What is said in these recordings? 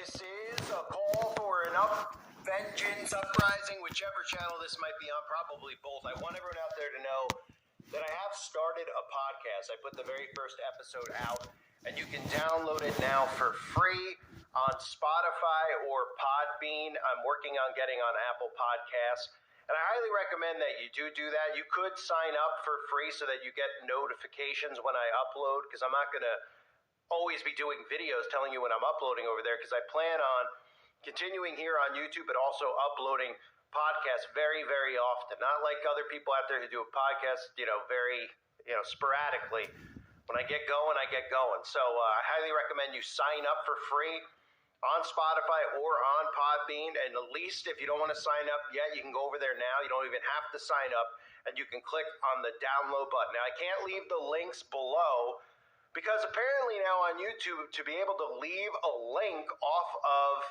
This is a call for an vengeance uprising, whichever channel this might be on, probably both. I want everyone out there to know that I have started a podcast. I put the very first episode out, and you can download it now for free on Spotify or Podbean. I'm working on getting on Apple Podcasts, and I highly recommend that you do that. You could sign up for free so that you get notifications when I upload, because I'm not going to always be doing videos telling you when I'm uploading over there, because I plan on continuing here on YouTube, but also uploading podcasts very, very often. Not like other people out there who do a podcast, very, sporadically. When I get going, I get going. So I highly recommend you sign up for free on Spotify or on Podbean. And at least if you don't want to sign up yet, you can go over there now. You don't even have to sign up, and you can click on the download button. Now, I can't leave the links below, because apparently now on YouTube, to be able to leave a link off of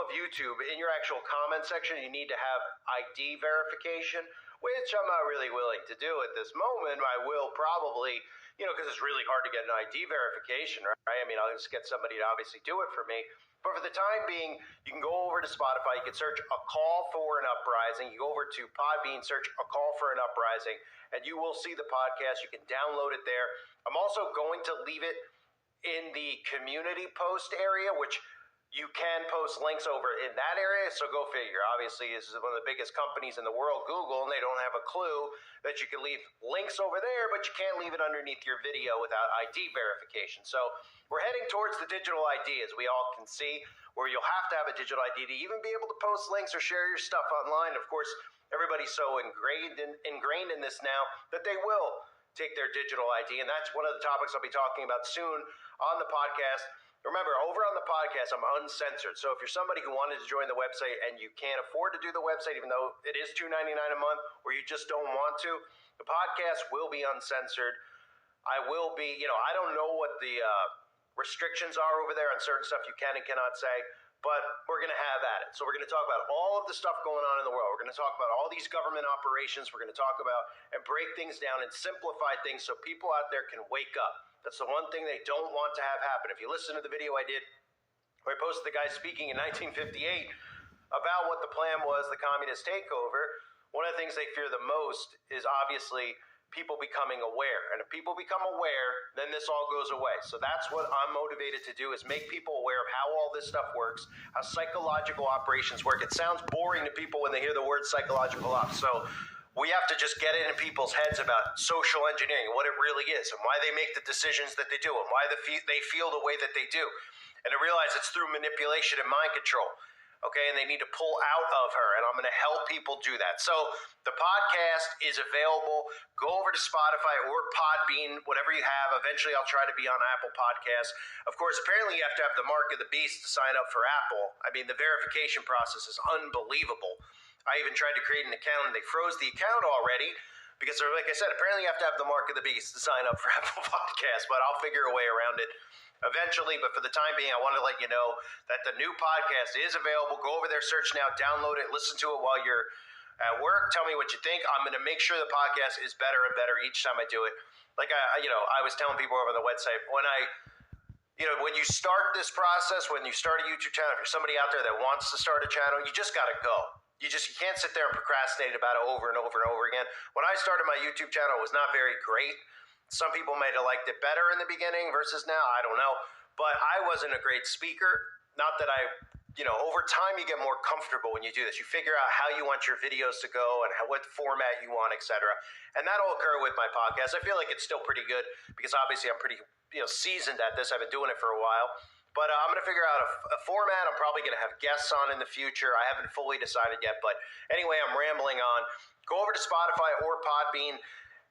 YouTube in your actual comment section, you need to have ID verification, which I'm not really willing to do at this moment. I will probably, because it's really hard to get an ID verification, right? I mean, I'll just get somebody to obviously do it for me. But for the time being, you can go over to Spotify. You can search A Call for an Uprising. You go over to Podbean, search A Call for an Uprising, and you will see the podcast. You can download it there. I'm also going to leave it in the community post area, which you can post links over in that area, so go figure. Obviously, this is one of the biggest companies in the world, Google, and they don't have a clue that you can leave links over there, but you can't leave it underneath your video without ID verification. So we're heading towards the digital ID, as we all can see, where you'll have to have a digital ID to even be able to post links or share your stuff online. Of course, everybody's so ingrained in this now that they will take their digital ID, and that's one of the topics I'll be talking about soon on the podcast. Remember, over on the podcast, I'm uncensored. So if you're somebody who wanted to join the website and you can't afford to do the website, even though it is $2.99 a month, or you just don't want to, the podcast will be uncensored. I will be, I don't know what the restrictions are over there on certain stuff you can and cannot say, but we're going to have at it. So we're going to talk about all of the stuff going on in the world. We're going to talk about all these government operations. We're going to talk about and break things down and simplify things so people out there can wake up. That's the one thing they don't want to have happen. If you listen to the video I did where I posted the guy speaking in 1958 about what the plan was, the communist takeover, one of the things they fear the most is obviously people becoming aware. And if people become aware, then this all goes away. So that's what I'm motivated to do, is make people aware of how all this stuff works, how psychological operations work. It sounds boring to people when they hear the word psychological ops. So we have to just get it in people's heads about social engineering, what it really is, and why they make the decisions that they do, and why they feel the way that they do. And to realize it's through manipulation and mind control. Okay, and they need to pull out of her, and I'm going to help people do that. So the podcast is available. Go over to Spotify or Podbean, whatever you have. Eventually, I'll try to be on Apple Podcasts. Of course, apparently you have to have the mark of the beast to sign up for Apple. I mean, the verification process is unbelievable. I even tried to create an account, and they froze the account already because, like I said, apparently you have to have the mark of the beast to sign up for Apple Podcasts, but I'll figure a way around it eventually. But for the time being, I want to let you know that the new podcast is available. Go over there, search now, download it, listen to it while you're at work. Tell me what you think. I'm going to make sure the podcast is better and better each time I do it. Like I was telling people over on the website, when you start this process, when you start a YouTube channel, if you're somebody out there that wants to start a channel, you just got to go. You can't sit there and procrastinate about it over and over and over again. When I started my YouTube channel, it was not very great. Some people might have liked it better in the beginning versus now. I don't know. But I wasn't a great speaker. Not that over time you get more comfortable when you do this. You figure out how you want your videos to go and what format you want, etc. And that'll occur with my podcast. I feel like it's still pretty good because obviously I'm pretty seasoned at this. I've been doing it for a while. But I'm going to figure out a format. I'm probably going to have guests on in the future. I haven't fully decided yet. But anyway, I'm rambling on. Go over to Spotify or Podbean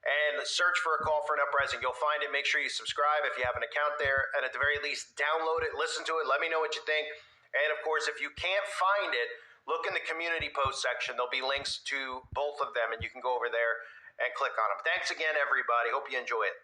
and search for A Call for an Uprising. You'll find it. Make sure you subscribe if you have an account there. And at the very least, download it. Listen to it. Let me know what you think. And, of course, if you can't find it, look in the community post section. There'll be links to both of them, and you can go over there and click on them. Thanks again, everybody. Hope you enjoy it.